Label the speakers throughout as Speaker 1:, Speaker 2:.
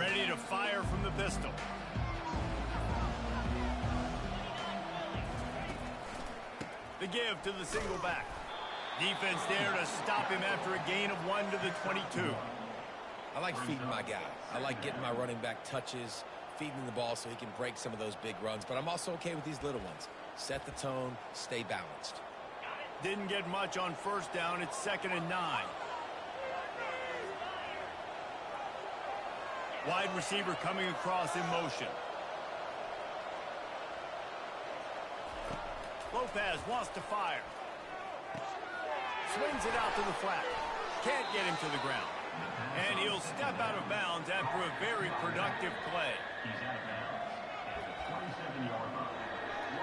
Speaker 1: Ready to fire from the pistol. The give to the single back. Defense there to stop him after a gain of 1 to the 22.
Speaker 2: I like feeding my guy. I like getting my running back touches, feeding the ball so he can break some of those big runs. But I'm also okay with these little ones. Set the tone, stay balanced.
Speaker 1: Didn't get much on first down. It's 2nd and 9. Wide receiver coming across in motion. Lopez wants to fire. Swings it out to the flat. Can't get him to the ground. And he'll step out of bounds after a very productive play.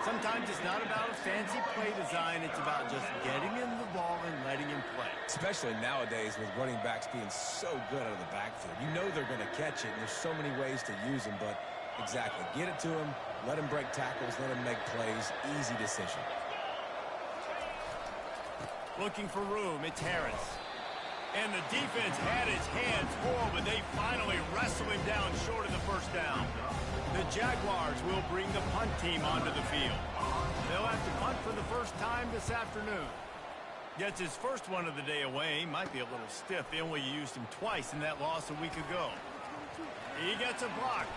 Speaker 1: Sometimes it's not about a fancy play design. It's about just getting him the ball and letting him play.
Speaker 2: Especially nowadays with running backs being so good out of the backfield. You know they're going to catch it, and there's so many ways to use them. But exactly, get it to him, let him break tackles, let him make plays. Easy decision.
Speaker 1: Looking for room, it's Harris. And the defense had his hands full, but they finally wrestle him down short of the first down. The Jaguars will bring the punt team onto the field. They'll have to punt for the first time this afternoon. Gets his first one of the day away. Might be a little stiff. They only used him twice in that loss a week ago. He gets a block.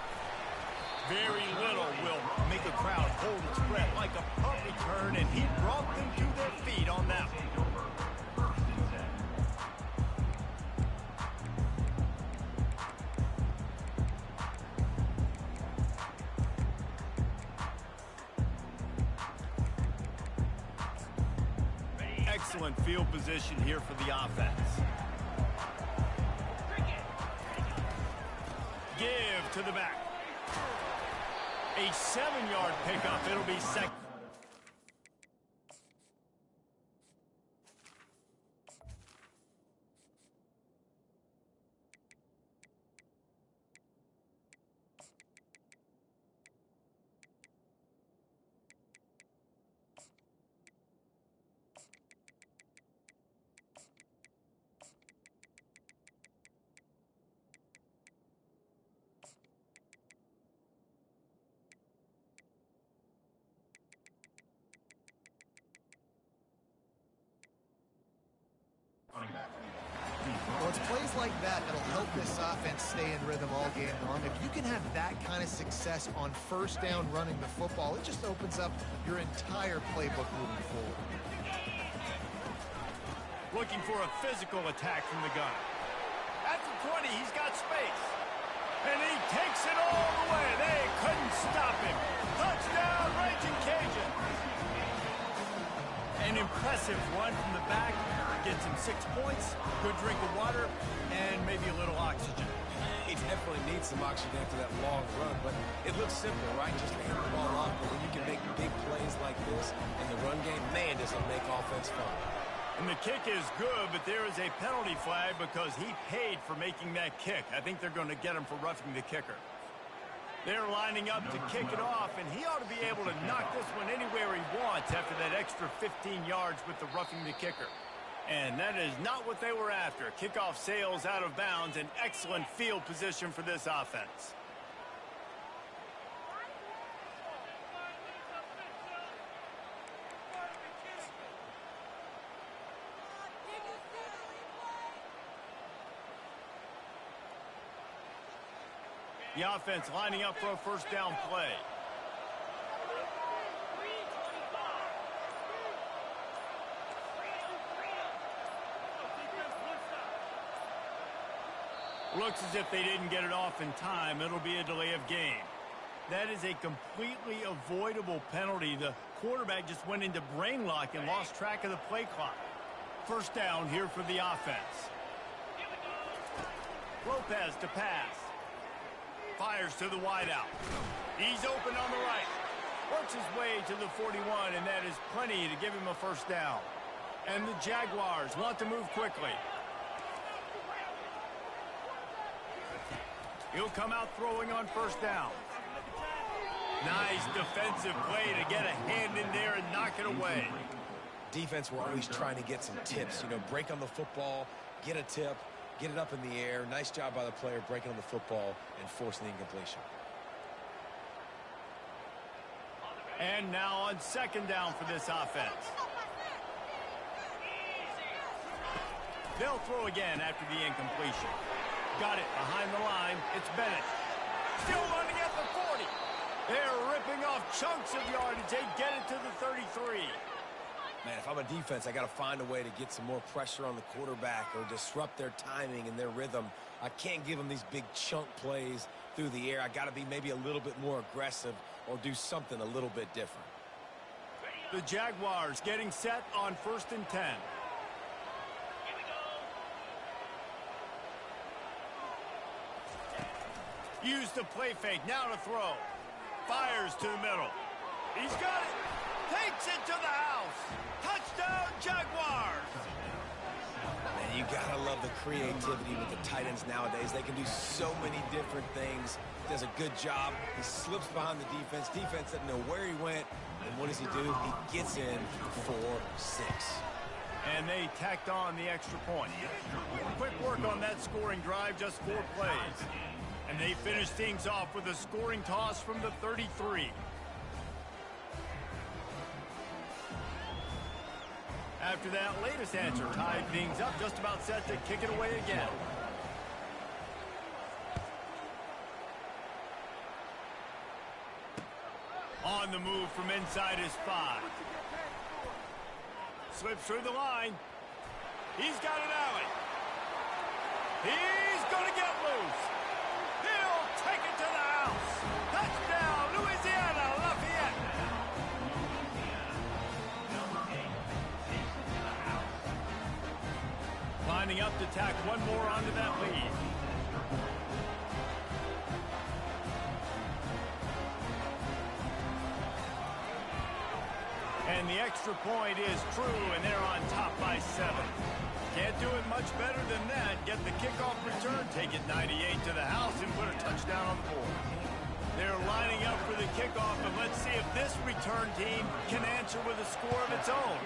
Speaker 1: Very little will make a crowd hold its breath like a punt return, and he brought them to their feet on that one. Excellent field position here for the offense. Give to the back. A 7-yard pickup. It'll be second.
Speaker 3: Well, it's plays like that that'll help this offense stay in rhythm all game long. If you can have that kind of success on first down running the football, it just opens up your entire playbook moving forward.
Speaker 1: Looking for a physical attack from the gun. At the 20, he's got space. And he takes it all the way. They couldn't stop him. Touchdown, Raging Cajun. An impressive run from the back. Gets him 6 points, good drink of water, and maybe a little oxygen.
Speaker 2: He definitely needs some oxygen after that long run, but it looks simple, right? Just to hand the ball off, but when you can make big plays like this in the run game, man, does it make offense fun.
Speaker 1: And the kick is good, but there is a penalty flag because he paid for making that kick. I think they're going to get him for roughing the kicker. They're lining up to kick it off, and he ought to be able to knock this one anywhere he wants after that extra 15 yards with the roughing the kicker. And that is not what they were after. Kickoff sails out of bounds. An excellent field position for this offense. The offense lining up for a first down play. Looks as if they didn't get it off in time. It'll be a delay of game. That is a completely avoidable penalty. The quarterback just went into brain lock and lost track of the play clock. First down here for the offense. Lopez to pass. Fires to the wideout. He's open on the right. Works his way to the 41, and that is plenty to give him a first down. And the Jaguars want to move quickly. He'll come out throwing on first down. Nice defensive play to get a hand in there and knock it away.
Speaker 2: Defense, we're always trying to get some tips. You know, break on the football, get a tip, get it up in the air. Nice job by the player breaking on the football and forcing the incompletion.
Speaker 1: And now on second down for this offense. They'll throw again after the incompletion. Got it behind the line. It's Bennett. Still running at the 40. They're ripping off chunks of yardage. They get it to the 33.
Speaker 2: Man, if I'm a defense, I got to find a way to get some more pressure on the quarterback or disrupt their timing and their rhythm. I can't give them these big chunk plays through the air. I got to be maybe a little bit more aggressive or do something a little bit different.
Speaker 1: The Jaguars getting set on 1st and 10. Use the play fake. Now to throw. Fires to the middle. He's got it. Takes it to the house. Touchdown, Jaguars.
Speaker 2: Man, you got to love the creativity with the tight ends nowadays. They can do so many different things. Does a good job. He slips behind the defense. Defense doesn't know where he went. And what does he do? He gets in for 4-6.
Speaker 1: And they tacked on the extra point. Quick work on that scoring drive, just 4 plays. And they finish things off with a scoring toss from the 33. After that latest answer tied things up, just about set to kick it away again. On the move from inside his 5. Slips through the line. He's got an alley. He's going to get loose. He'll take it to the house. Touchdown, Louisiana Lafayette. Lining up to tack one more onto that lead. And the extra point is true, and they're on top by 7. Can't do it much better than that. Get the kickoff return, take it 98 to the house, and put a touchdown on the board. They're lining up for the kickoff, and let's see if this return team can answer with a score of its own.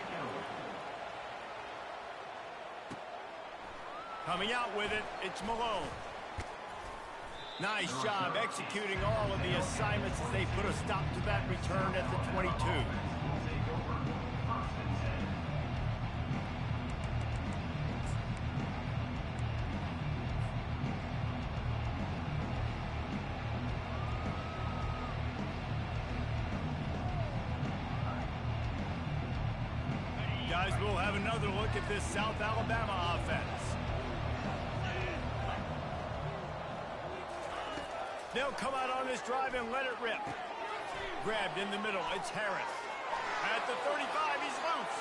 Speaker 1: Coming out with it, it's Malone. Nice job executing all of the assignments as they put a stop to that return at the 22. Guys, we'll have another look at this South Alabama offense. They'll come out on this drive and let it rip. Grabbed in the middle, it's Harris. At the 35, he's loose.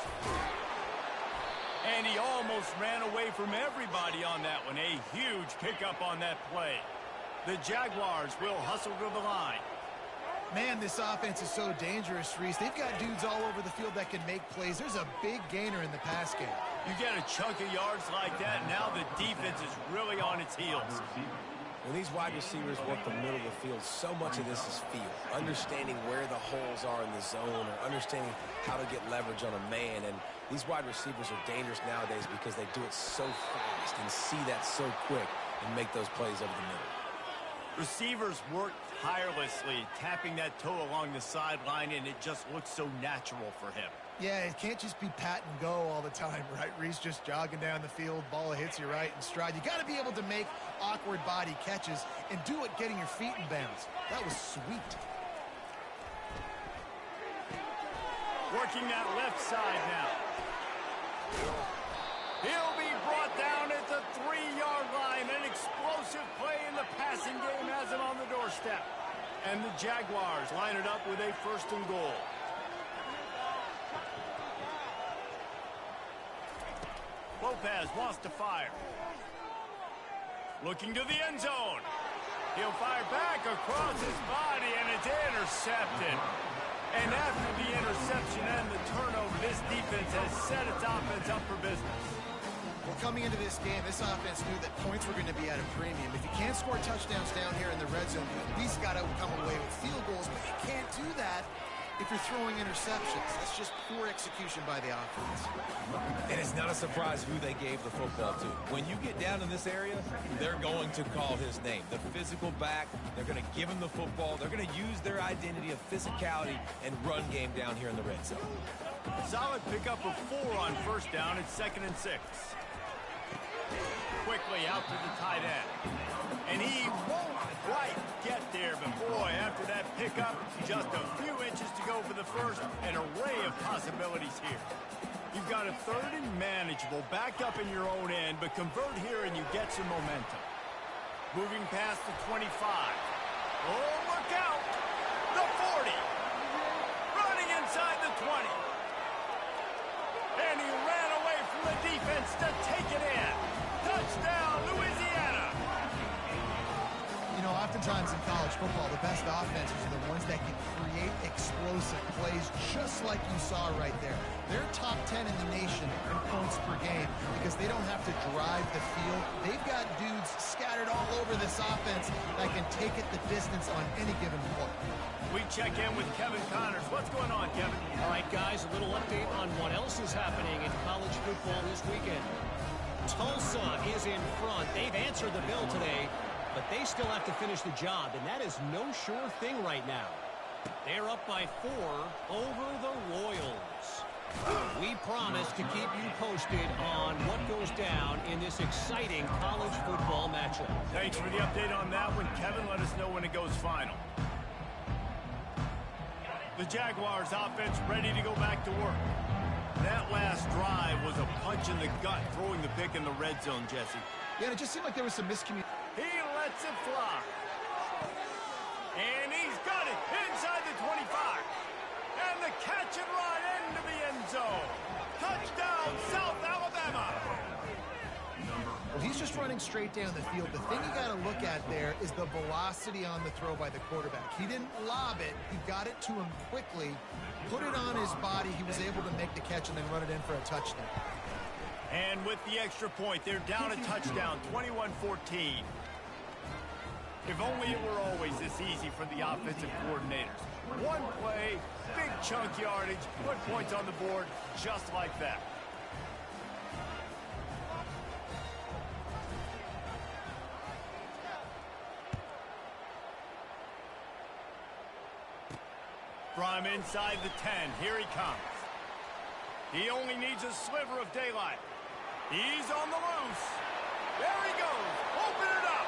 Speaker 1: And he almost ran away from everybody on that one. A huge pickup on that play. The Jaguars will hustle to the line.
Speaker 3: Man, this offense is so dangerous, Reese. They've got dudes all over the field that can make plays. There's a big gainer in the pass game.
Speaker 1: You get a chunk of yards like that, now the defense is really on its heels.
Speaker 2: When these wide receivers work the middle of the field, so much of this is feel. Understanding where the holes are in the zone or understanding how to get leverage on a man. And these wide receivers are dangerous nowadays because they do it so fast and see that so quick and make those plays over the middle.
Speaker 1: Receivers work tirelessly, tapping that toe along the sideline, and it just looks so natural for him.
Speaker 3: Yeah, it can't just be pat and go all the time, right? Reese just jogging down the field, ball hits you right in stride. You got to be able to make awkward body catches and do it getting your feet in bounds. That was sweet.
Speaker 1: Working that left side now. He'll be brought down at the 3-yard line. An explosive play in the passing game has him on the doorstep. And the Jaguars line it up with a 1st and goal. Lopez wants to fire. Looking to the end zone. He'll fire back across his body, and it's intercepted. And after the interception and the turnover, this defense has set its offense up for business.
Speaker 3: Well, coming into this game, this offense knew that points were going to be at a premium. If you can't score touchdowns down here in the red zone, you at least got to come away with field goals, but you can't do that if you're throwing interceptions. That's just poor execution by the offense.
Speaker 2: And it's not a surprise who they gave the football to. When you get down in this area, they're going to call his name. The physical back, they're going to give him the football. They're going to use their identity of physicality and run game down here in the red zone.
Speaker 1: Solid pickup of 4 on first down. It's 2nd and 6. Quickly out to the tight end. And he won't quite get there, but boy, after that pickup, just a few inches to go for the first. An array of possibilities here. You've got a 3rd and manageable, backed up in your own end, but convert here and you get some momentum. Moving past the 25. Oh, look out! The 40. Running inside the 20. And he ran away from the defense to take it in. Touchdown, Louisiana!
Speaker 3: You know, oftentimes in college football, the best offenses are the ones that can create explosive plays, just like you saw right there. They're top 10 in the nation in points per game because they don't have to drive the field. They've got dudes scattered all over this offense that can take it the distance on any given play.
Speaker 1: We check in with Kevin Connors. What's going on, Kevin?
Speaker 4: All right, guys, a little update on what else is happening in college football this weekend. Tulsa is in front. They've answered the bell today, but they still have to finish the job, and that is no sure thing right now. They're up by 4 over the Royals. We promise to keep you posted on what goes down in this exciting college football matchup.
Speaker 1: Thanks for the update on that one, Kevin. Let us know when it goes final. The Jaguars offense ready to go back to work. That last drive was a punch in the gut, throwing the pick in the red zone, Jesse.
Speaker 3: Yeah, and it just seemed like there was some miscommunication.
Speaker 1: He lets it fly. And he's got it inside the 25. And the catch and run into the end zone. Touchdown, South Alabama.
Speaker 3: Well, he's just running straight down the field. The thing you got to look at there is the velocity on the throw by the quarterback. He didn't lob it. He got it to him quickly, put it on his body. He was able to make the catch and then run it in for a touchdown.
Speaker 1: And with the extra point, they're down a touchdown, 21-14. If only it were always this easy for the offensive coordinators. One play, big chunk yardage, put points on the board just like that. From inside the 10, here he comes. He only needs a sliver of daylight. He's on the loose. There he goes. Open it up.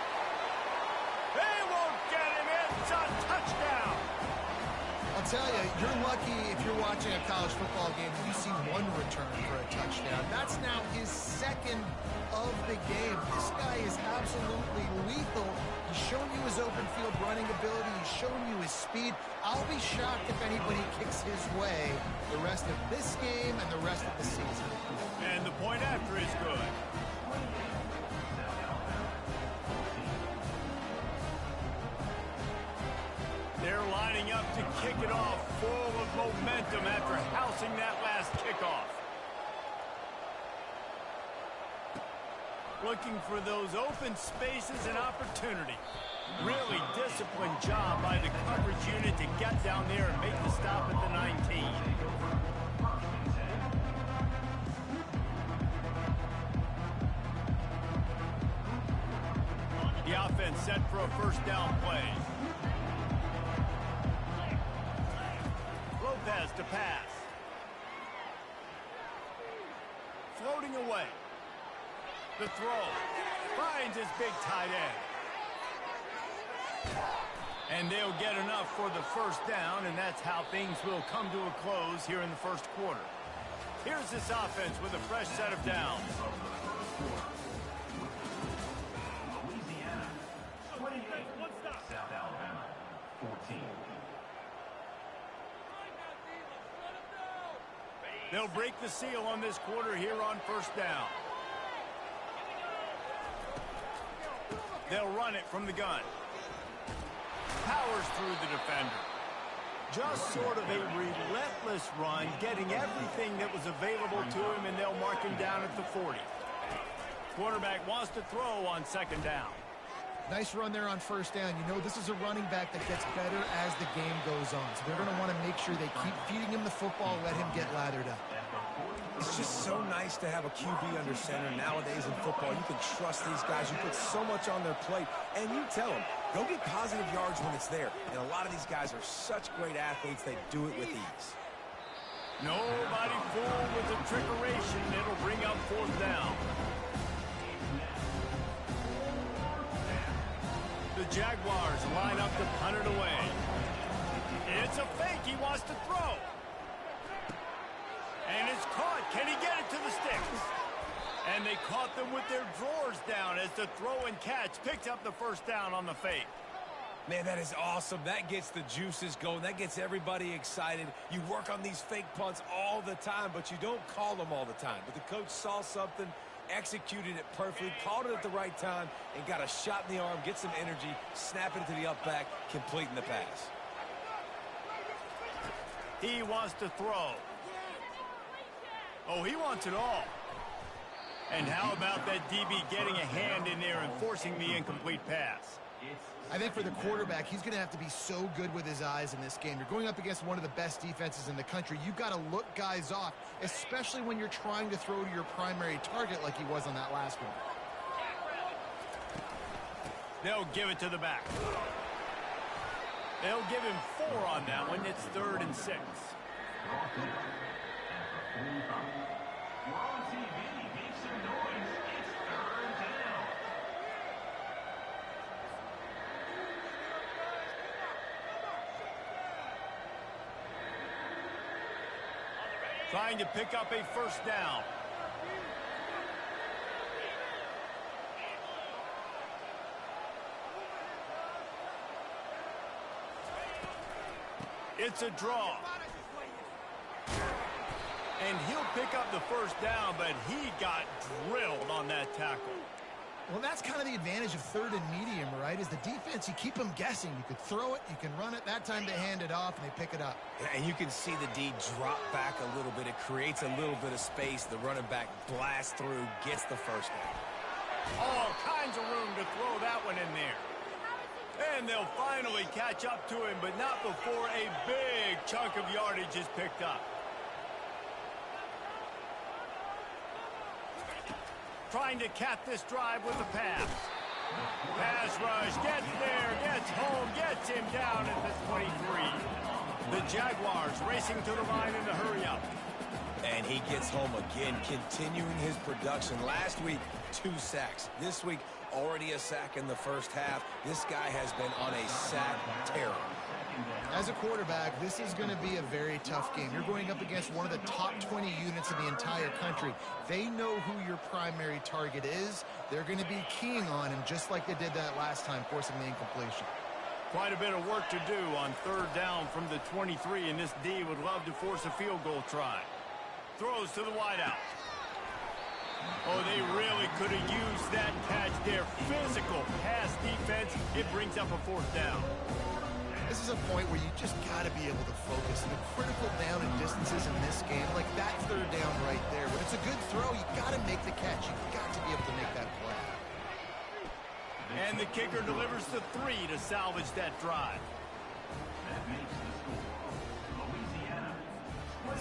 Speaker 1: They won't get him. It's a touchdown.
Speaker 3: I'll tell you, you're lucky if you're watching a college football game and you see one return for a touchdown. That's now his 2nd of the game. This guy is absolutely lethal. He's shown you his open field running ability. He's shown you his speed. I'll be shocked if anybody kicks his way the rest of this game and the rest of the season.
Speaker 1: And the point after is good. They're lining up to kick it off, full of momentum after housing that last kickoff. Looking for those open spaces and opportunity. Really disciplined job by the coverage unit to get down there and make the stop at the 19. The offense set for a first down play. Lopez to pass. Floating away. The throw. Finds his big tight end. And they'll get enough for the first down, and that's how things will come to a close here in the first quarter. Here's this offense with a fresh set of downs.
Speaker 5: Louisiana, 28. South Alabama, 14.
Speaker 1: They'll break the seal on this quarter here on first down. They'll run it from the gun. Powers through the defender. Just sort of a relentless run, getting everything that was available to him, and they'll mark him down at the 40. Quarterback wants to throw on second down.
Speaker 3: Nice run there on first down. You know this is a running back that gets better as the game goes on. So they're going to want to make sure they keep feeding him the football, let him get lathered up.
Speaker 2: It's just so nice to have a QB under center. Nowadays in football, you can trust these guys. You put so much on their plate, and you tell them, go get positive yards when it's there. And a lot of these guys are such great athletes, they do it with ease.
Speaker 1: Nobody fooled with the trickeration. It'll bring up fourth down. The Jaguars line up to punt it away. It's a fake. He wants to throw. And it's caught. Can he get it to the sticks? And they caught them with their drawers down as the throw and catch picked up the first down on the fake.
Speaker 2: Man, that is awesome. That gets the juices going. That gets everybody excited. You work on these fake punts all the time, but you don't call them all the time. But the coach saw something, executed it perfectly, called it at the right time, and got a shot in the arm, get some energy, snap it to the up back, completing the pass.
Speaker 1: He wants to throw. Oh, he wants it all. And how about that DB getting a hand in there and forcing the incomplete pass?
Speaker 3: I think for the quarterback, he's going to have to be so good with his eyes in this game. You're going up against one of the best defenses in the country. You've got to look guys off, especially when you're trying to throw to your primary target like he was on that last one.
Speaker 1: They'll give it to the back. They'll give him 4 on that one. It's 3rd and 6.
Speaker 5: We're on TV. Make some noise. It's 3rd down.
Speaker 1: Trying to pick up a first down. It's a draw. And he'll pick up the first down, but he got drilled on that tackle.
Speaker 3: Well, that's kind of the advantage of 3rd and medium, right? Is the defense, you keep them guessing. You could throw it, you can run it. That time they hand it off, and they pick it up.
Speaker 2: And you can see the D drop back a little bit. It creates a little bit of space. The running back blasts through, gets the first down.
Speaker 1: All kinds of room to throw that one in there. And they'll finally catch up to him, but not before a big chunk of yardage is picked up. Trying to cap this drive with a pass. Pass rush, gets there, gets home, gets him down at the 23. The Jaguars racing to the line in the hurry up.
Speaker 2: And he gets home again, continuing his production. Last week, 2 sacks. This week, already a sack in the first half. This guy has been on a sack terror.
Speaker 3: As a quarterback, this is going to be a very tough game. You're going up against one of the top 20 units in the entire country. They know who your primary target is. They're going to be keying on him just like they did that last time, forcing the incompletion.
Speaker 1: Quite a bit of work to do on 3rd down from the 23, and this D would love to force a field goal try. Throws to the wideout. Oh, they really could have used that catch there. Physical pass defense. It brings up a 4th down.
Speaker 3: This is a point where you just got to be able to focus. The critical down and distances in this game, like that 3rd down right there. When it's a good throw, you got to make the catch. You've got to be able to make that play.
Speaker 1: And the kicker delivers the 3 to salvage that drive.
Speaker 5: That makes the score. Louisiana.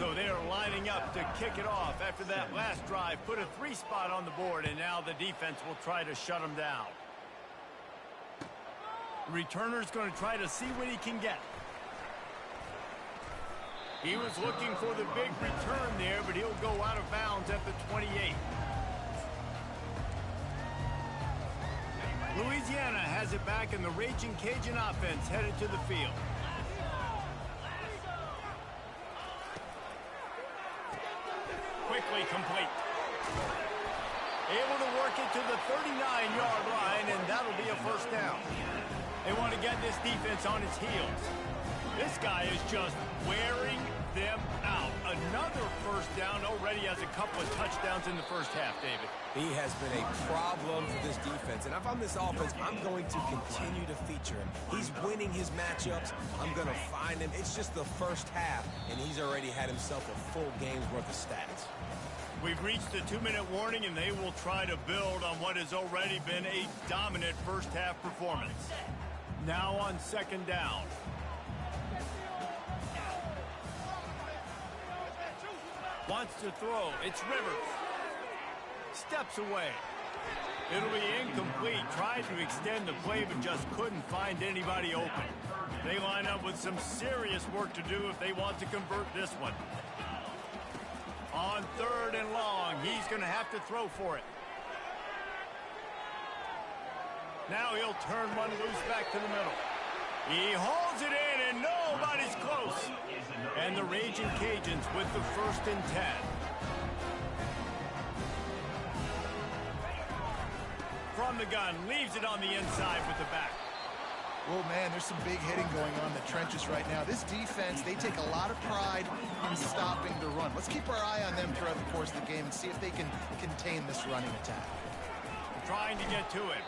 Speaker 1: So they are lining up to kick it off after that last drive. Put a 3 spot on the board, and now the defense will try to shut them down. Returner's going to try to see what he can get. He was looking for the big return there, but he'll go out of bounds at the 28. Louisiana has it back, and the Raging Cajun offense headed to the field. Quickly complete. Able to work it to the 39-yard line, and that'll be a first down. They want to get this defense on its heels. This guy is just wearing them out. Another first down, already has a couple of touchdowns in the first half, David.
Speaker 2: He has been a problem for this defense. And if I'm this offense, I'm going to continue to feature him. He's winning his matchups. I'm going to find him. It's just the first half, and he's already had himself a full game's worth of stats.
Speaker 1: We've reached the 2-minute warning, and they will try to build on what has already been a dominant first-half performance. Now on 2nd down. Wants to throw. It's Rivers. Steps away. It'll be incomplete. Tried to extend the play, but just couldn't find anybody open. They line up with some serious work to do if they want to convert this one. On 3rd and long, he's going to have to throw for it. Now he'll turn one loose back to the middle. He holds it in, and nobody's close. And the Raging Cajuns with the 1st and 10. From the gun, leaves it on the inside with the back.
Speaker 3: Oh, man, there's some big hitting going on in the trenches right now. This defense, they take a lot of pride in stopping the run. Let's keep our eye on them throughout the course of the game and see if they can contain this running attack.
Speaker 1: Trying to get to him.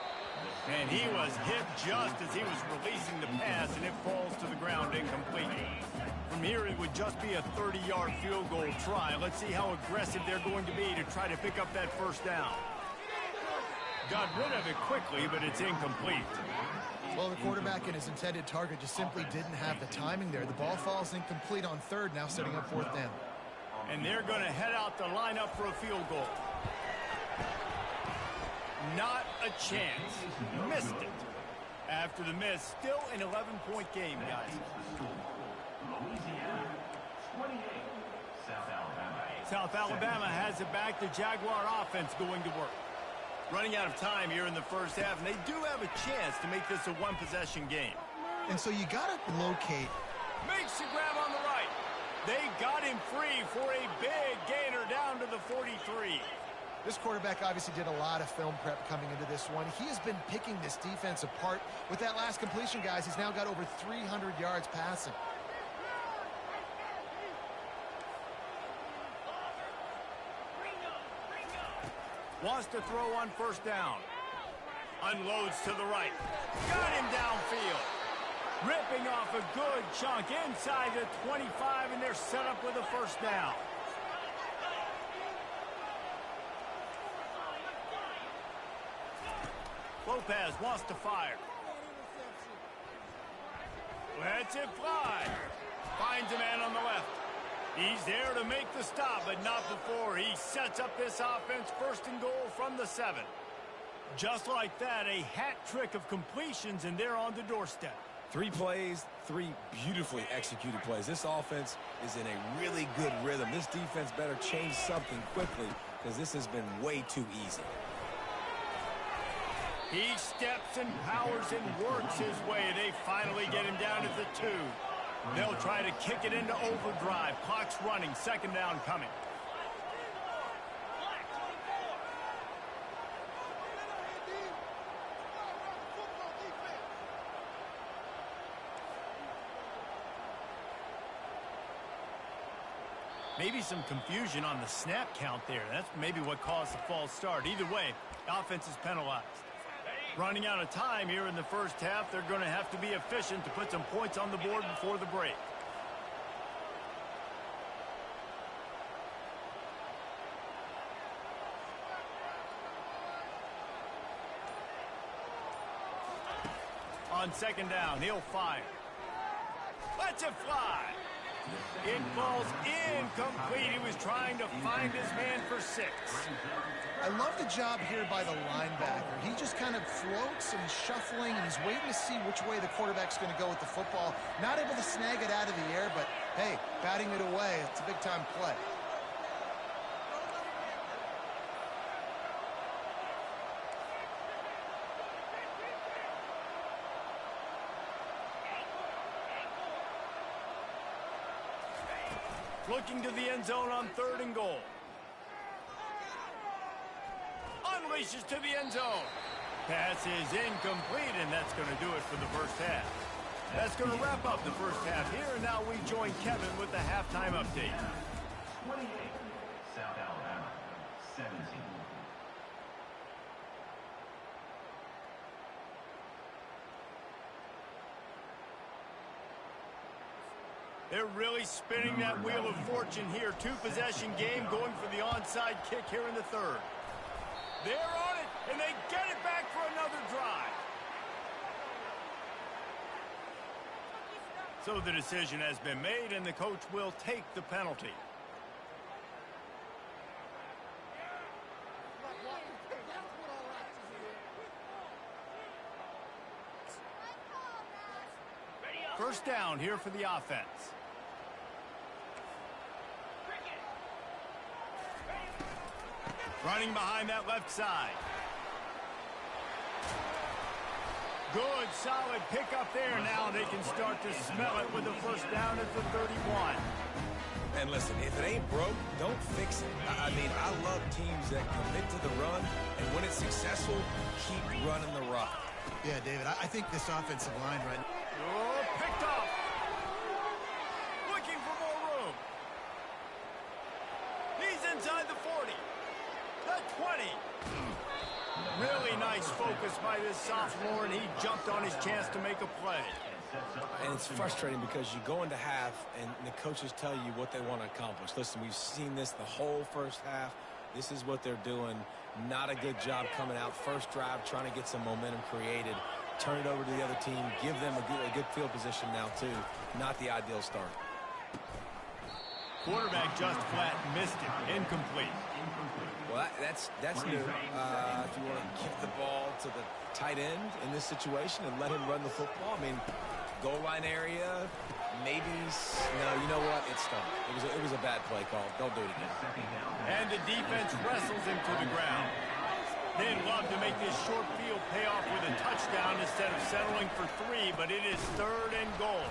Speaker 1: And he was hit just as he was releasing the pass, and it falls to the ground incomplete. From here, it would just be a 30-yard field goal try. Let's see how aggressive they're going to be to try to pick up that 1st down. Got rid of it quickly, but it's incomplete.
Speaker 3: Well, the quarterback and his intended target just simply didn't have the timing there. The ball falls incomplete on 3rd, now setting up 4th down.
Speaker 1: And they're going to head out the lineup for a field goal. Not a chance. Missed it. After the miss, still an 11-point game, guys.
Speaker 5: Louisiana, 28, South Alabama.
Speaker 1: South Alabama has it back. The Jaguar offense going to work. Running out of time here in the first half, and they do have a chance to make this a one-possession game.
Speaker 3: And so you got to locate.
Speaker 1: Makes the grab on the right. They got him free for a big gainer down to the 43.
Speaker 3: This quarterback obviously did a lot of film prep coming into this one. He has been picking this defense apart. With that last completion, guys, he's now got over 300 yards passing.
Speaker 1: Wants to throw on 1st down. Unloads to the right. Got him downfield. Ripping off a good chunk inside the 25, and they're set up with a 1st down. Lopez wants to fire. Lets it fly. Finds a man on the left. He's there to make the stop, but not before he sets up this offense 1st and goal from the 7. Just like that, a hat trick of completions, and they're on the doorstep.
Speaker 2: 3 plays, 3 beautifully executed plays. This offense is in a really good rhythm. This defense better change something quickly because this has been way too easy.
Speaker 1: He steps and powers and works his way. They finally get him down at the 2. They'll try to kick it into overdrive. Clock's running. 2nd down coming. Maybe some confusion on the snap count there. That's maybe what caused the false start. Either way, offense is penalized. Running out of time here in the first half, they're going to have to be efficient to put some points on the board before the break. On 2nd down, he'll fire. Lets it fly. It falls incomplete. He was trying to find his man for 6.
Speaker 3: I love the job here by the linebacker. He just kind of floats and shuffling, and he's waiting to see which way the quarterback's going to go with the football. Not able to snag it out of the air, but, hey, batting it away, it's a big-time play.
Speaker 1: Looking to the end zone on 3rd and goal. Unleashes to the end zone. Pass is incomplete, and that's going to do it for the first half. That's going to wrap up the first half here, and now we join Kevin with the halftime update.
Speaker 5: 28, South Alabama, 17.
Speaker 1: They're really spinning that wheel of fortune here. Two-possession game going for the onside kick here in the third. They're on it, and they get it back for another drive. So the decision has been made, and the coach will take the penalty. First down here for the offense. Running behind that left side. Good, solid pickup there. Now they can start to smell it with the first down at the 31.
Speaker 2: And listen, if it ain't broke, don't fix it. I mean, I love teams that commit to the run, and when it's successful, keep running the rock.
Speaker 3: Yeah, David, I think this offensive line right now.
Speaker 1: Oh, picked off. Looking for more room. He's inside the 40. The 20. Really nice focus by this sophomore, and he jumped on his chance to make a play.
Speaker 2: And it's frustrating because you go into half, and the coaches tell you what they want to accomplish. Listen, we've seen this the whole first half. This is what they're doing. Not a good job coming out first drive, trying to get some momentum created. Turn it over to the other team. Give them a good field position now, too. Not the ideal start.
Speaker 1: Quarterback just flat missed it. Incomplete.
Speaker 2: Well, that's new. If you want to give the ball to the tight end in this situation and let him run the football, I mean, goal line area, maybe. No, you know what? It stopped. It was a bad play call. Don't do it again.
Speaker 1: And the defense wrestles him to the ground. They'd love to make this short field pay off with a touchdown instead of settling for 3, but it is 3rd and goal.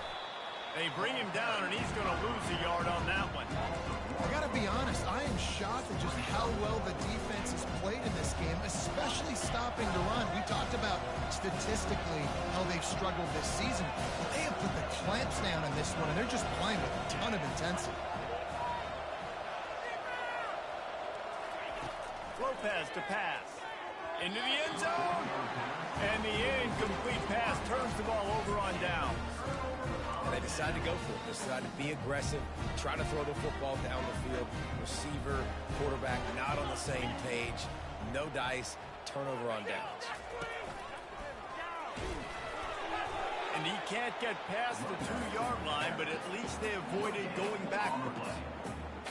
Speaker 1: They bring him down, and he's going to lose a yard on that one.
Speaker 3: I got to be honest, I am shocked at just how well the defense has played in this game, especially stopping the run. We talked about statistically how they've struggled this season. They have put the clamps down on this one, and they're just playing with a ton of intensity.
Speaker 1: Lopez to pass. Into the end zone. And the incomplete pass turns the ball over on downs.
Speaker 2: And they decided to go for it. They decided to be aggressive, try to throw the football down the field. Receiver, quarterback, not on the same page. No dice, turnover on downs.
Speaker 1: And he can't get past the 2-yard line, but at least they avoided going backwards.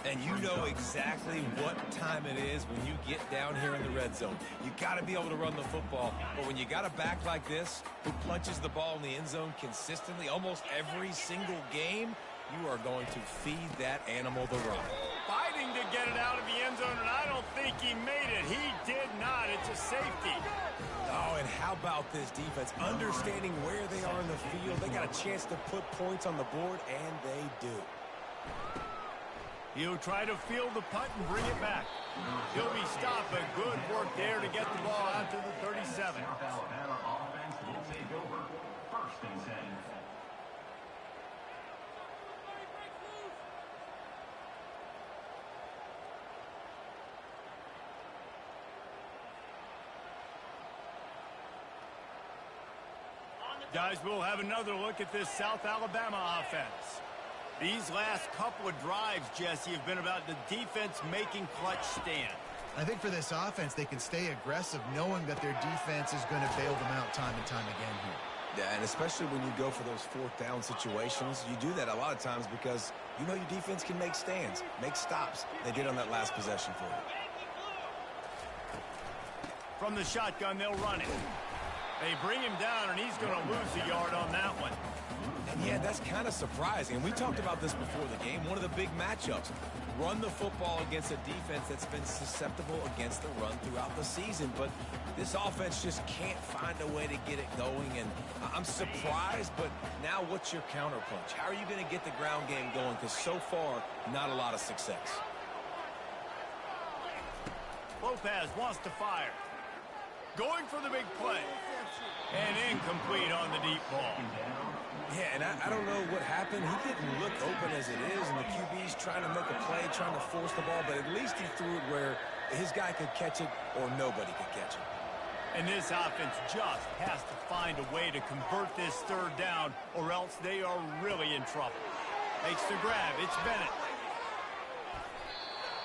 Speaker 2: And you know exactly what time it is when you get down here in the red zone. You got to be able to run the football. But when you got a back like this who punches the ball in the end zone consistently almost every single game, you are going to feed that animal the rock.
Speaker 1: Fighting to get it out of the end zone, and I don't think he made it. He did not. It's a safety.
Speaker 2: Oh, and how about this defense? Understanding where they are in the field. They got a chance to put points on the board, and they do.
Speaker 1: He'll try to field the punt and bring it back. He'll be stopped, but good work there to get the ball out to the 37.
Speaker 5: Alabama offense will take over. 1st and 10.
Speaker 1: Guys, we'll have another look at this South Alabama offense. These last couple of drives, Jesse, have been about the defense making clutch stand.
Speaker 3: I think for this offense, they can stay aggressive knowing that their defense is going to bail them out time and time again here.
Speaker 2: Yeah, and especially when you go for those 4th down situations, you do that a lot of times because you know your defense can make stands, make stops. They did on that last possession for you.
Speaker 1: From the shotgun, they'll run it. They bring him down, and he's going to lose a yard on that one.
Speaker 2: And yeah, that's kind of surprising. And we talked about this before the game. One of the big matchups. Run the football against a defense that's been susceptible against the run throughout the season. But this offense just can't find a way to get it going. And I'm surprised, but now what's your counterpunch? How are you going to get the ground game going? Because so far, not a lot of success.
Speaker 1: Lopez wants to fire. Going for the big play. And incomplete on the deep ball.
Speaker 2: Yeah, and I don't know what happened. He didn't look open as it is, and the QB's trying to make a play, trying to force the ball, but at least he threw it where his guy could catch it or nobody could catch it.
Speaker 1: And this offense just has to find a way to convert this 3rd down, or else they are really in trouble. Makes the grab. It's Bennett.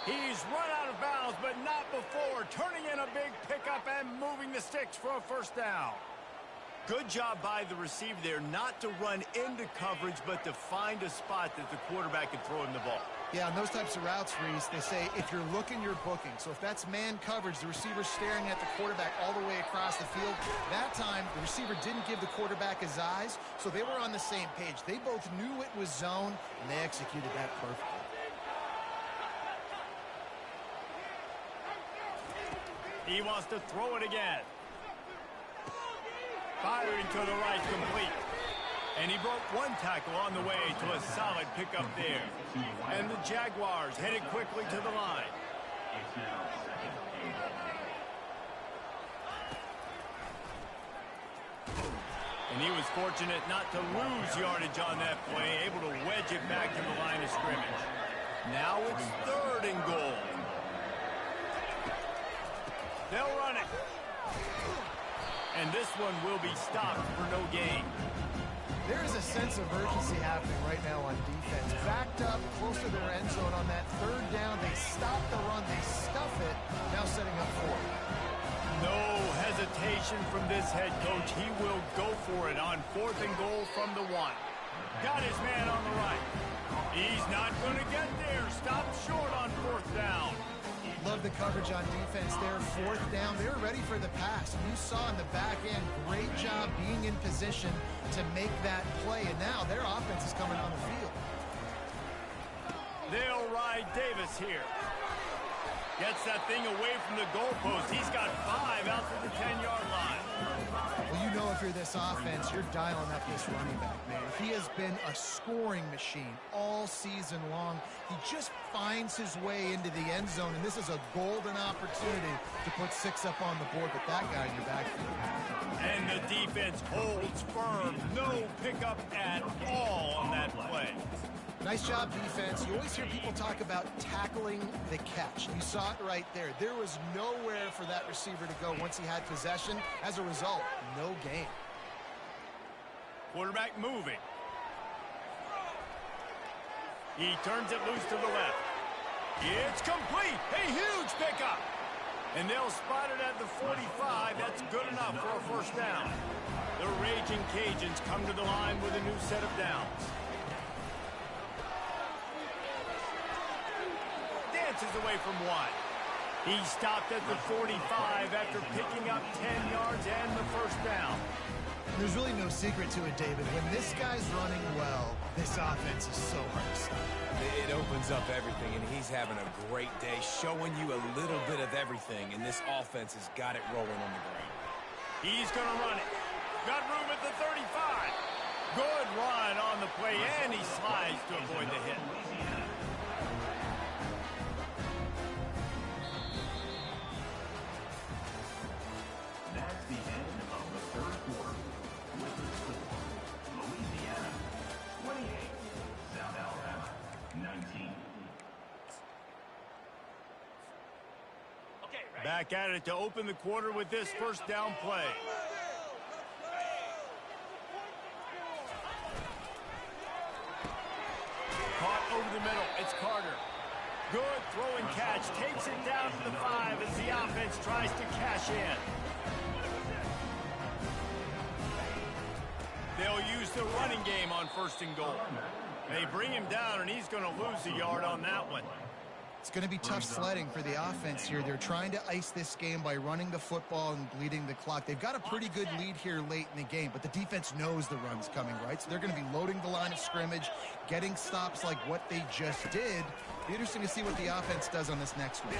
Speaker 1: He's run out of bounds, but not before. Turning in a big pickup and moving the sticks for a first down. Good job by the receiver there not to run into coverage, but to find a spot that the quarterback can throw him the ball.
Speaker 3: Yeah, on those types of routes, Reese, they say if you're looking, you're booking. So if that's man coverage, the receiver's staring at the quarterback all the way across the field. That time, the receiver didn't give the quarterback his eyes, so they were on the same page. They both knew it was zone, and they executed that perfectly.
Speaker 1: He wants to throw it again. Firing to the right, complete. And he broke one tackle on the way to a solid pickup there. And the Jaguars headed quickly to the line. And he was fortunate not to lose yardage on that play, able to wedge it back to the line of scrimmage. Now it's 3rd and goal. They'll run it. And this one will be stopped for no gain.
Speaker 3: There is a sense of urgency happening right now on defense. Backed up, close to their end zone on that 3rd down. They stop the run. They stuff it. Now setting up 4th.
Speaker 1: No hesitation from this head coach. He will go for it on 4th and goal from the 1. Got his man on the right. He's not going to get there. Stopped short on 4th down.
Speaker 3: Love the coverage on defense there. 4th down. They were ready for the pass. And you saw in the back end, great job being in position to make that play. And now their offense is coming on the field.
Speaker 1: They'll ride Davis here. Gets that thing away from the goalpost. He's got 5 out to the 10-yard line.
Speaker 3: Well, you know if you're this offense, you're dialing up this running back, man. He has been a scoring machine all season long. He just finds his way into the end zone, and this is a golden opportunity to put 6 up on the board with that guy in your backfield.
Speaker 1: And the defense holds firm. No pickup at all on that play.
Speaker 3: Nice job, defense. You always hear people talk about tackling the catch. You saw it right there. There was nowhere for that receiver to go once he had possession. As a result, no gain.
Speaker 1: Quarterback moving. He turns it loose to the left. It's complete. A huge pickup. And they'll spot it at the 45. That's good enough for a first down. The Raging Cajuns come to the line with a new set of downs. Dances away from 1. He stopped at the 45 after picking up 10 yards and the first down.
Speaker 3: There's really no secret to it, David. When this guy's running well, this offense is so hard to stop.
Speaker 2: It opens up everything, and he's having a great day, showing you a little bit of everything, and this offense has got it rolling on the ground.
Speaker 1: He's going to run it. Got room at the 35. Good run on the play, and he slides to avoid the hit.
Speaker 5: That's the end of the 3rd quarter. With the score, Louisiana 28, South Alabama 19.
Speaker 1: Back at it to open the quarter with this first down play. Caught over the middle. It's Carter. Good throwing catch. Takes it down to the 5 as the offense tries to cash in. They'll use the running game on 1st and goal. They bring him down, and he's going to lose a yard on that one.
Speaker 3: It's going to be tough sledding for the offense here. They're trying to ice this game by running the football and bleeding the clock. They've got a pretty good lead here late in the game, but the defense knows the run's coming, right? So they're going to be loading the line of scrimmage, getting stops like what they just did. Be interesting to see what the offense does on this next one.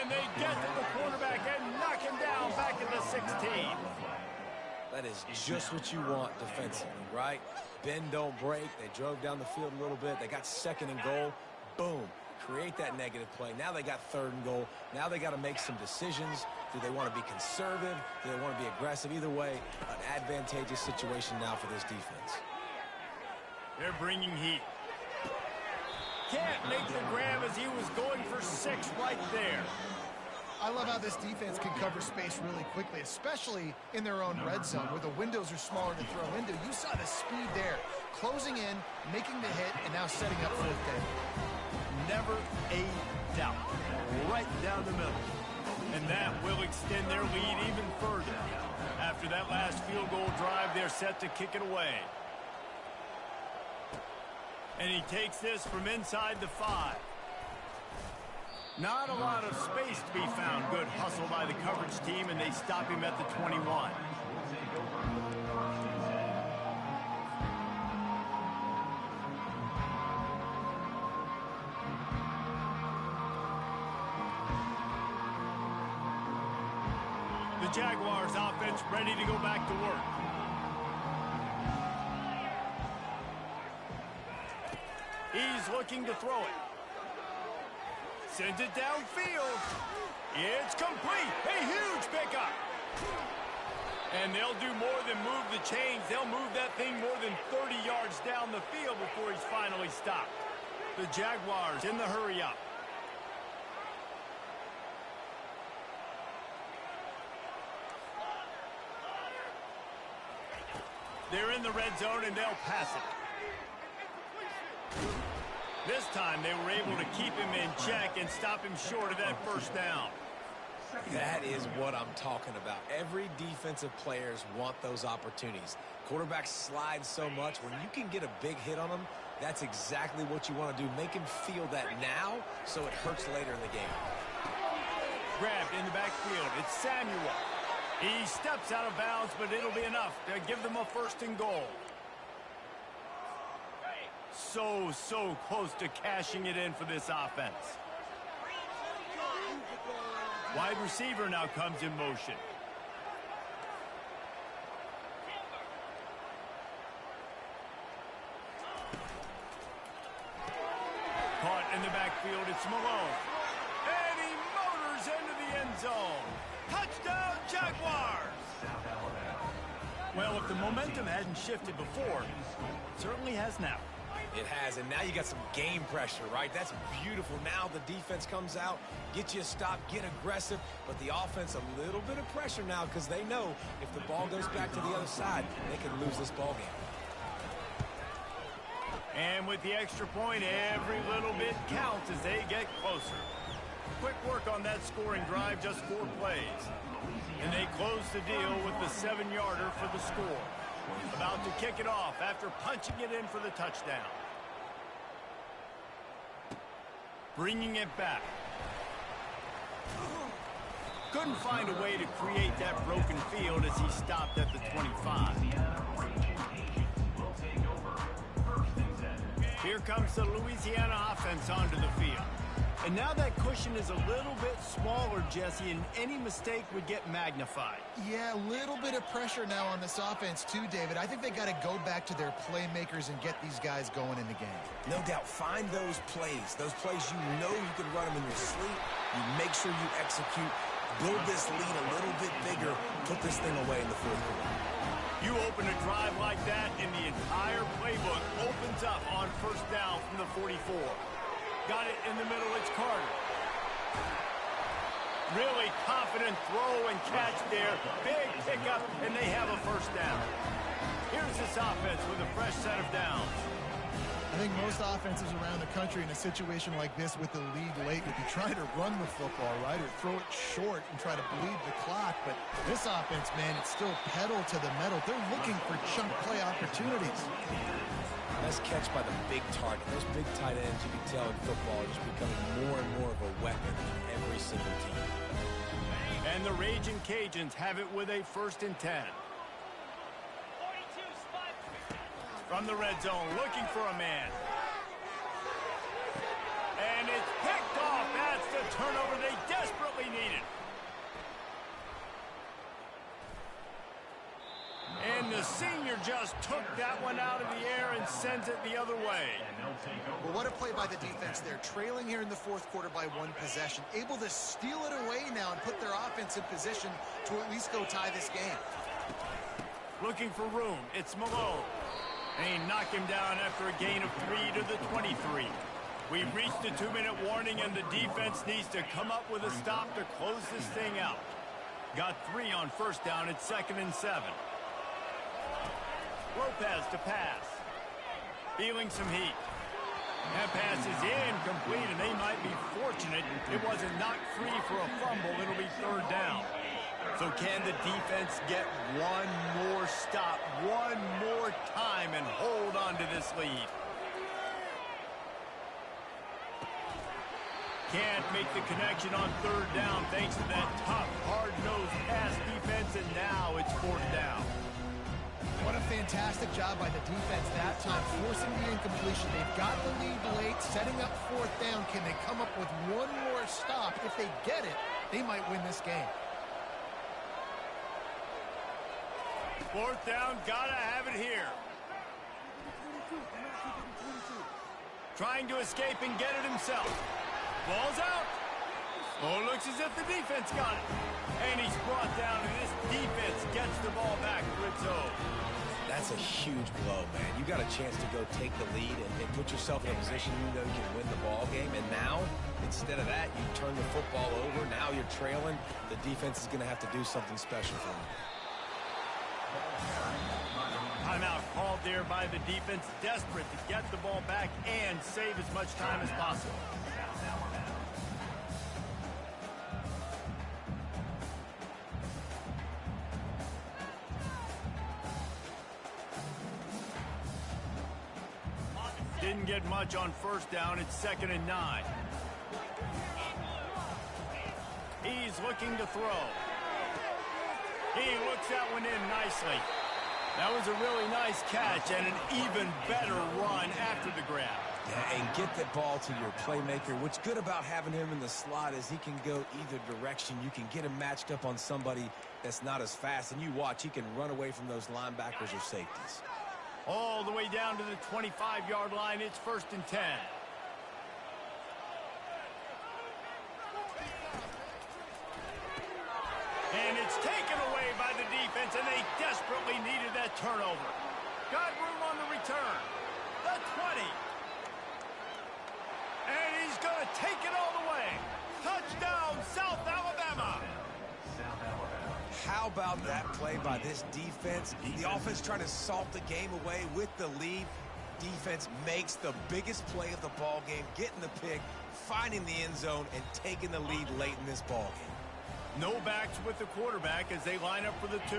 Speaker 1: And they get to the quarterback and knock him down back at the 16.
Speaker 2: That is just what you want defensively, right? Bend, don't break. They drove down the field a little bit. They got 2nd and goal. Boom. Create that negative play. Now they got 3rd and goal. Now they got to make some decisions. Do they want to be conservative? Do they want to be aggressive? Either way, an advantageous situation now for this defense.
Speaker 1: They're bringing heat. Can't make the grab as he was going for 6 right there.
Speaker 3: I love how this defense can cover space really quickly, especially in their own red zone where the windows are smaller to throw into. You saw the speed there, closing in, making the hit, and now setting up fourth down.
Speaker 1: Never a doubt. Right down the middle. And that will extend their lead even further. After that last field goal drive, they're set to kick it away. And he takes this from inside the 5. Not a lot of space to be found. Good hustle by the coverage team, and they stop him at the 21. The Jaguars offense ready to go back to work. He's looking to throw it. Sends it downfield. It's complete. A huge pickup. And they'll do more than move the chains. They'll move that thing more than 30 yards down the field before he's finally stopped. The Jaguars in the hurry up. They're in the red zone, and they'll pass it. This time, they were able to keep him in check and stop him short of that first down.
Speaker 2: That is what I'm talking about. Every defensive players want those opportunities. Quarterbacks slide so much. When you can get a big hit on them, that's exactly what you want to do. Make him feel that now so it hurts later in the game.
Speaker 1: Grabbed in the backfield. It's Samuel. He steps out of bounds, but it'll be enough to give them a first and goal. So close to cashing it in for this offense. Wide receiver now comes in motion. Caught in the backfield, it's Malone. And he motors into the end zone. Touchdown, Jaguars! Well, if the momentum hadn't shifted before, it certainly has now.
Speaker 2: It has, and now you got some game pressure, right? That's beautiful. Now the defense comes out, get you a stop, get aggressive, but the offense a little bit of pressure now because they know if the ball goes back to the other side, they can lose this ball game.
Speaker 1: And with the extra point, every little bit counts as they get closer. Quick work on that scoring drive, just 4 plays. And they close the deal with the 7-yarder for the score. About to kick it off after punching it in for the touchdown. Bringing it back. Couldn't find a way to create that broken field as he stopped at the 25. Here comes the Louisiana offense onto the field. And now that cushion is a little bit smaller, Jesse, and any mistake would get magnified.
Speaker 3: Yeah, a little bit of pressure now on this offense too, David. I think they got to go back to their playmakers and get these guys going in the game.
Speaker 2: No doubt, find those plays you know you can run them in your sleep. You make sure you execute, build this lead a little bit bigger, put this thing away in the fourth quarter.
Speaker 1: You open a drive like that, and the entire playbook opens up on first down from the 44. Got it in the middle, it's Carter. Really confident throw and catch there. Big pickup, and they have a first down. Here's this offense with a fresh set of downs.
Speaker 3: I think most offenses around the country in a situation like this with the lead late would be trying to run the football, right, or throw it short and try to bleed the clock. But this offense, man, it's still pedal to the metal. They're looking for chunk play opportunities.
Speaker 2: Nice catch by the big target. Those big tight ends, you can tell in football, are just becoming more and more of a weapon on every single team.
Speaker 1: And the Raging Cajuns have it with a 1st and 10. From the red zone, looking for a man. And it's picked off. That's the turnover they desperately needed. And the senior just took that one out of the air and sends it the other way.
Speaker 3: Well, what a play by the defense there. Trailing here in the fourth quarter by 1 possession. Able to steal it away now and put their offense in position to at least go tie this game.
Speaker 1: Looking for room. It's Malone. And he knocked him down after a gain of 3 to the 23. We've reached the 2-minute warning, and the defense needs to come up with a stop to close this thing out. Got 3 on first down. It's 2nd and 7. Lopez to pass. Feeling some heat. That pass is incomplete, and they might be fortunate it wasn't knocked free for a fumble. It'll be 3rd down. So can the defense get one more stop, one more time, and hold on to this lead? Can't make the connection on 3rd down thanks to that tough, hard-nosed pass defense, and now it's 4th down.
Speaker 3: What a fantastic job by the defense that time, forcing the incompletion. They've got the lead late, setting up 4th down. Can they come up with one more stop? If they get it, they might win this game.
Speaker 1: 4th down, gotta have it here. Trying to escape and get it himself. Ball's out. Oh, looks as if the defense got it. And he's brought down, and this defense gets the ball back for its own.
Speaker 2: That's a huge blow, man. You got a chance to go take the lead and put yourself in a position you know you can win the ball game. And now, instead of that, you turn the football over. Now you're trailing. The defense is going to have to do something special for them.
Speaker 1: Timeout called there by the defense, desperate to get the ball back and save as much time as possible. Didn't get much on first down. It's 2nd and 9. He's looking to throw. He looks that one in nicely. That was a really nice catch and an even better run after the grab.
Speaker 2: Yeah, and get the ball to your playmaker. What's good about having him in the slot is he can go either direction. You can get him matched up on somebody that's not as fast, and you watch, he can run away from those linebackers or safeties.
Speaker 1: All the way down to the 25-yard line. It's 1st and 10. And it's taken away by the defense, and they desperately needed that turnover. Got room on the return. The 20. And he's going to take it all the way. Touchdown, South Alabama.
Speaker 2: How about that play by this defense? The offense trying to salt the game away with the lead. Defense makes the biggest play of the ball game, getting the pick, finding the end zone, and taking the lead late in this ball game.
Speaker 1: No backs with the quarterback as they line up for the 2.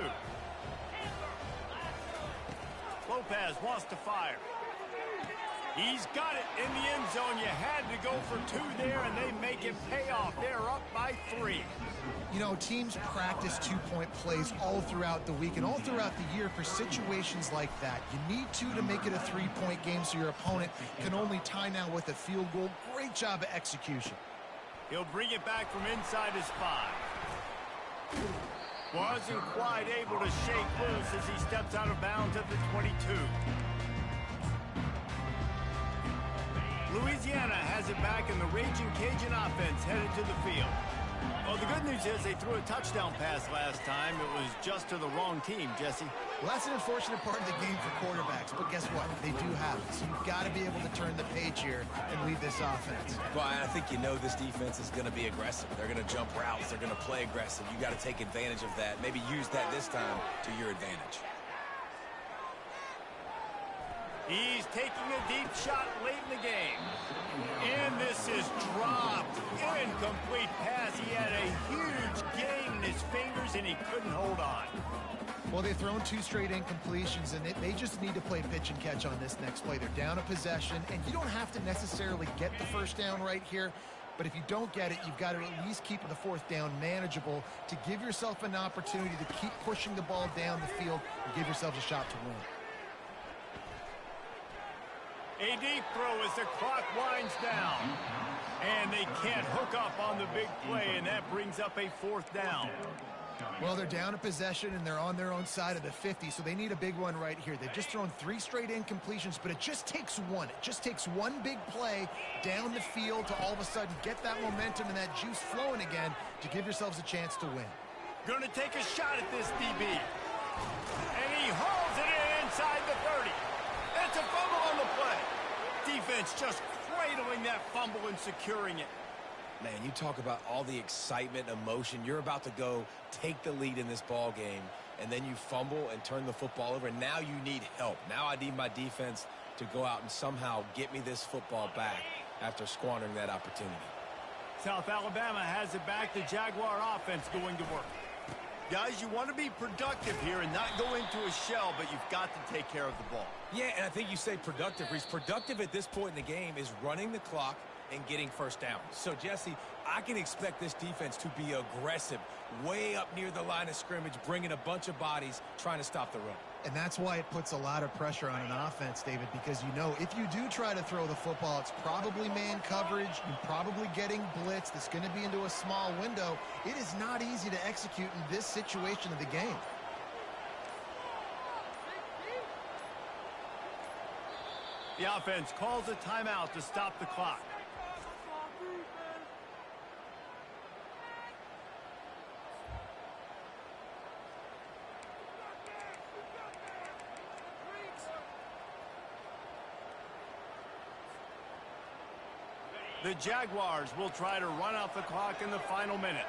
Speaker 1: Lopez wants to fire. He's got it in the end zone. You had to go for 2 there, and they make it pay off. They're up by 3.
Speaker 3: You know, teams practice 2-point plays all throughout the week and all throughout the year for situations like that. You need to make it a 3-point game so your opponent can only tie now with a field goal. Great job of execution.
Speaker 1: He'll bring it back from inside his 5. Wasn't quite able to shake loose as he steps out of bounds at the 22. Louisiana has it back, and the Raging Cajun offense headed to the field. Well, the good news is they threw a touchdown pass last time. It was just to the wrong team, Jesse.
Speaker 3: Well, that's an unfortunate part of the game for quarterbacks, but guess what? They do have it. So you've got to be able to turn the page here and lead this offense.
Speaker 2: Well, I think you know this defense is going to be aggressive. They're going to jump routes. They're going to play aggressive. You got to take advantage of that. Maybe use that this time to your advantage.
Speaker 1: He's taking a deep shot late in the game. And this is dropped. Incomplete pass. He had a huge gain in his fingers, and he couldn't hold on.
Speaker 3: Well, they've thrown 2 straight incompletions, and they just need to play pitch and catch on this next play. They're down a possession, and you don't have to necessarily get the first down right here. But if you don't get it, you've got to at least keep the 4th down manageable to give yourself an opportunity to keep pushing the ball down the field and give yourself a shot to win.
Speaker 1: A deep throw as the clock winds down. And they can't hook up on the big play, and that brings up a 4th down.
Speaker 3: Well, they're down a possession, and they're on their own side of the 50, so they need a big one right here. They've just thrown 3 straight incompletions, but it just takes one. It just takes one big play down the field to all of a sudden get that momentum and that juice flowing again to give yourselves a chance to win.
Speaker 1: Going to take a shot at this DB. And he hauls it in inside the 30. That's a fumble on the play. Defense just cradling that fumble and securing it.
Speaker 2: Man, you talk about all the excitement, emotion. You're about to go take the lead in this ball game, and then you fumble and turn the football over. And now you need help. Now I need my defense to go out and somehow get me this football back after squandering that opportunity.
Speaker 1: South Alabama has it back. The Jaguar offense going to work. Guys, you want to be productive here and not go into a shell, but you've got to take care of the ball.
Speaker 2: Yeah, and I think you say productive. Reese, productive at this point in the game is running the clock and getting first down. So, Jesse, I can expect this defense to be aggressive, way up near the line of scrimmage, bringing a bunch of bodies, trying to stop the run.
Speaker 3: And that's why it puts a lot of pressure on an offense, David, because you know if you do try to throw the football, it's probably man coverage. You're probably getting blitzed. It's going to be into a small window. It is not easy to execute in this situation of the game.
Speaker 1: The offense calls a timeout to stop the clock. The Jaguars will try to run out the clock in the final minute.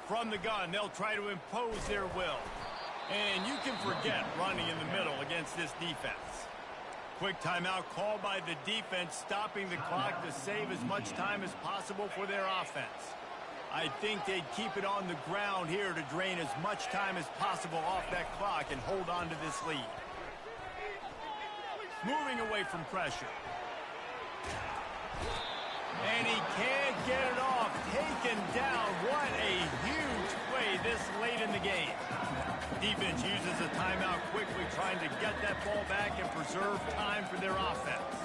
Speaker 1: From the gun, they'll try to impose their will. And you can forget running in the middle against this defense. Quick timeout called by the defense, stopping the clock to save as much time as possible for their offense. I think they'd keep it on the ground here to drain as much time as possible off that clock and hold on to this lead. Moving away from pressure. And he can't get it off. Taken down. What a huge play this late in the game. Defense uses a timeout quickly, trying to get that ball back and preserve time for their offense.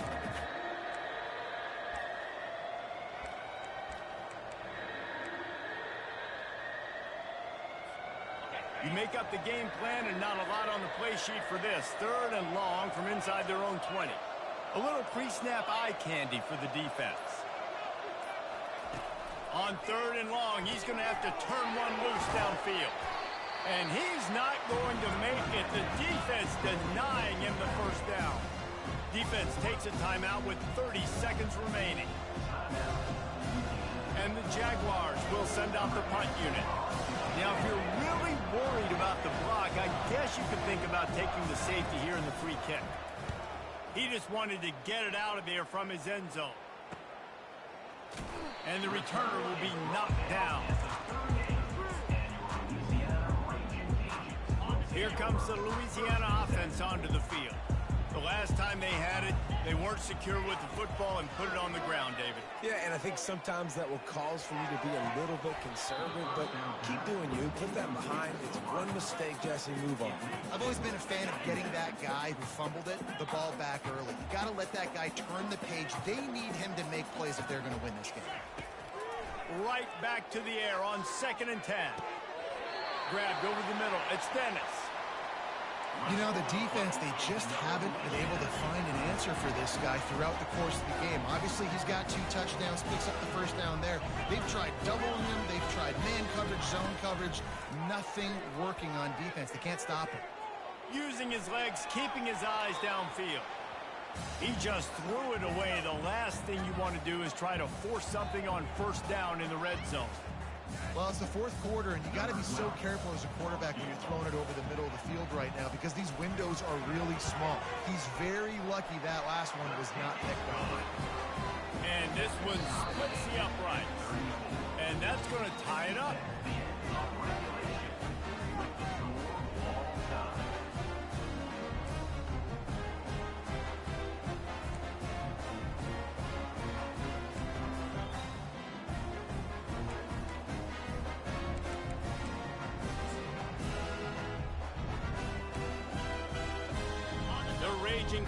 Speaker 1: You make up the game plan and not a lot on the play sheet for this. 3rd and long from inside their own 20. A little pre-snap eye candy for the defense. On 3rd and long, he's going to have to turn one loose downfield. And he's not going to make it. The defense denying him the first down. Defense takes a timeout with 30 seconds remaining. And the Jaguars will send out the punt unit. Now, if you're really worried about the block, I guess you could think about taking the safety here in the free kick. He just wanted to get it out of there from his end zone. And the returner will be knocked down. Here comes the Louisiana offense onto the field. The last time they had it, they weren't secure with the football and put it on the ground, David.
Speaker 2: Yeah, and I think sometimes that will cause for you to be a little bit conservative, but keep doing you. Put that behind. It's one mistake, Jesse. Move on.
Speaker 3: I've always been a fan of getting that guy who fumbled it, the ball back early. You got to let that guy turn the page. They need him to make plays if they're going to win this game.
Speaker 1: Right back to the air on 2nd and 10. Grabbed over the middle. It's Dennis.
Speaker 3: You know, the defense, they just haven't been able to find an answer for this guy throughout the course of the game. Obviously, he's got 2 touchdowns, picks up the first down there. They've tried doubling him. They've tried man coverage, zone coverage. Nothing working on defense. They can't stop him.
Speaker 1: Using his legs, keeping his eyes downfield. He just threw it away. The last thing you want to do is try to force something on first down in the red zone.
Speaker 3: Well, it's the 4th quarter, and you got to be so careful as a quarterback when you're throwing it over the middle of the field right now because these windows are really small. He's very lucky that last one was not picked up.
Speaker 1: And this one splits the uprights. And that's going to tie it up.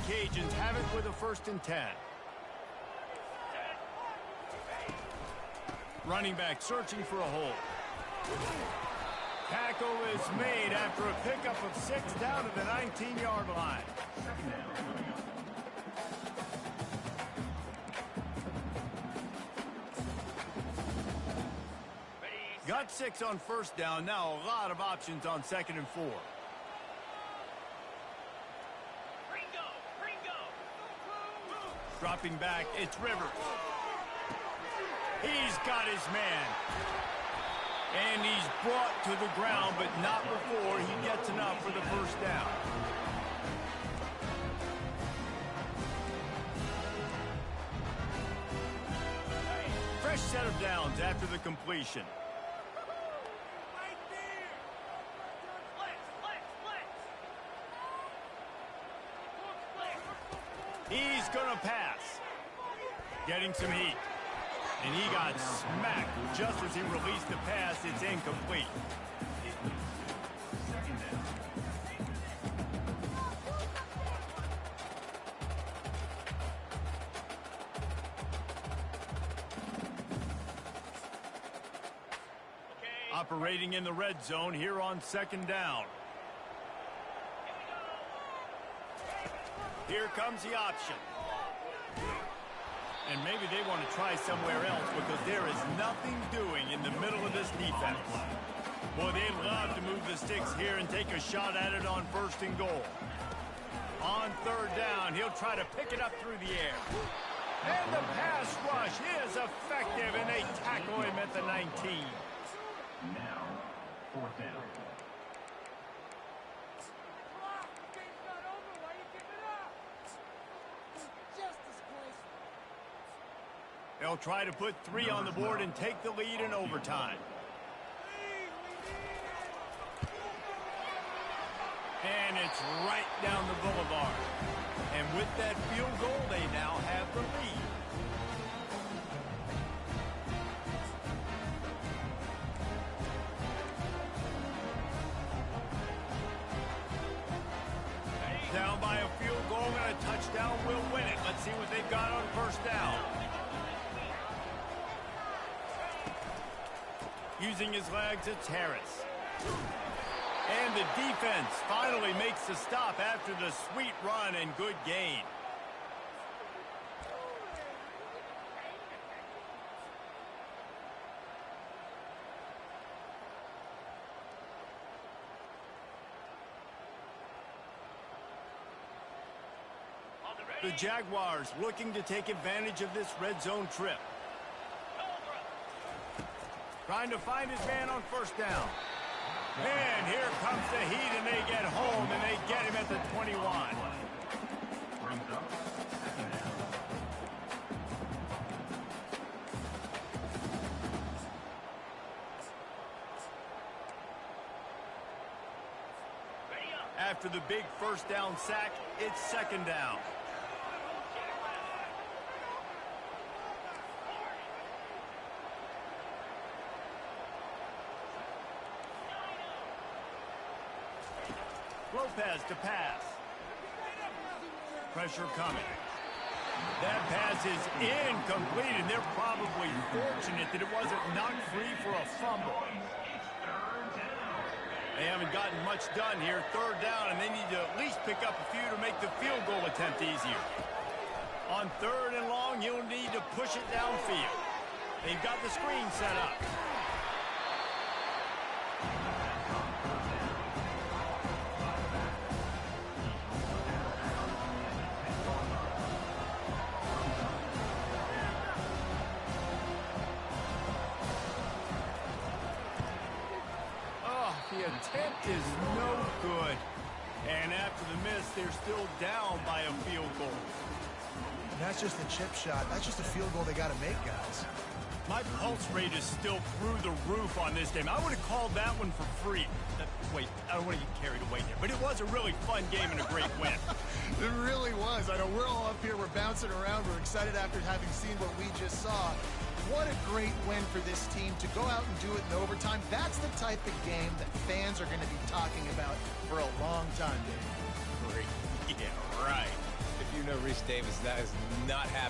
Speaker 1: Cajuns have it with a 1st and 10. Running back searching for a hole. Tackle is made after a pickup of 6 down to the 19-yard line. Got 6 on first down. Now a lot of options on 2nd and 4. Dropping back, it's Rivers. He's got his man. And he's brought to the ground, but not before he gets enough for the first down. Fresh set of downs after the completion. He's going to pass. Getting some heat. And he got smacked just as he released the pass. It's incomplete. Operating in the red zone here on second down. Here comes the option. And maybe they want to try somewhere else because there is nothing doing in the middle of this defense. Boy, they love to move the sticks here and take a shot at it on first and goal. On third down, he'll try to pick it up through the air. And the pass rush is effective, and they tackle him at the 19.
Speaker 5: Now, fourth down.
Speaker 1: They'll try to put 3 on the board and take the lead in overtime. And it's right down the boulevard. And with that field goal, they now have the lead. Down by a field goal and a touchdown will win it. Let's see what they've got on first down. Using his legs, it's Harris. And the defense finally makes the stop after the sweet run and good gain. The Jaguars looking to take advantage of this red zone trip. Trying to find his man on first down. And here comes the heat, and they get home, and they get him at the 21.
Speaker 5: Brings up second down.
Speaker 1: After the big first down sack, it's second down. Lopez to pass. Pressure coming. That pass is incomplete, and they're probably fortunate that it wasn't knocked free for a fumble. They haven't gotten much done here. Third down, and they need to at least pick up a few to make the field goal attempt easier. On third and long, you'll need to push it downfield. They've got the screen set up. The attempt is no good. And after the miss, they're still down by a field goal.
Speaker 3: And that's just a chip shot. That's just a field goal they got to make, guys.
Speaker 1: My pulse rate is still through the roof on this game. I would have called that one for free. Wait, I don't want to get carried away here. But it was a really fun game and a great win.
Speaker 3: It really was. I know we're all up here. We're bouncing around. We're excited after having seen what we just saw. What a great win for this team to go out and do it in overtime. That's the type of game that fans are going to be talking about for a long time, Dave.
Speaker 2: Yeah, right. If you know Reese Davis, that is not happening.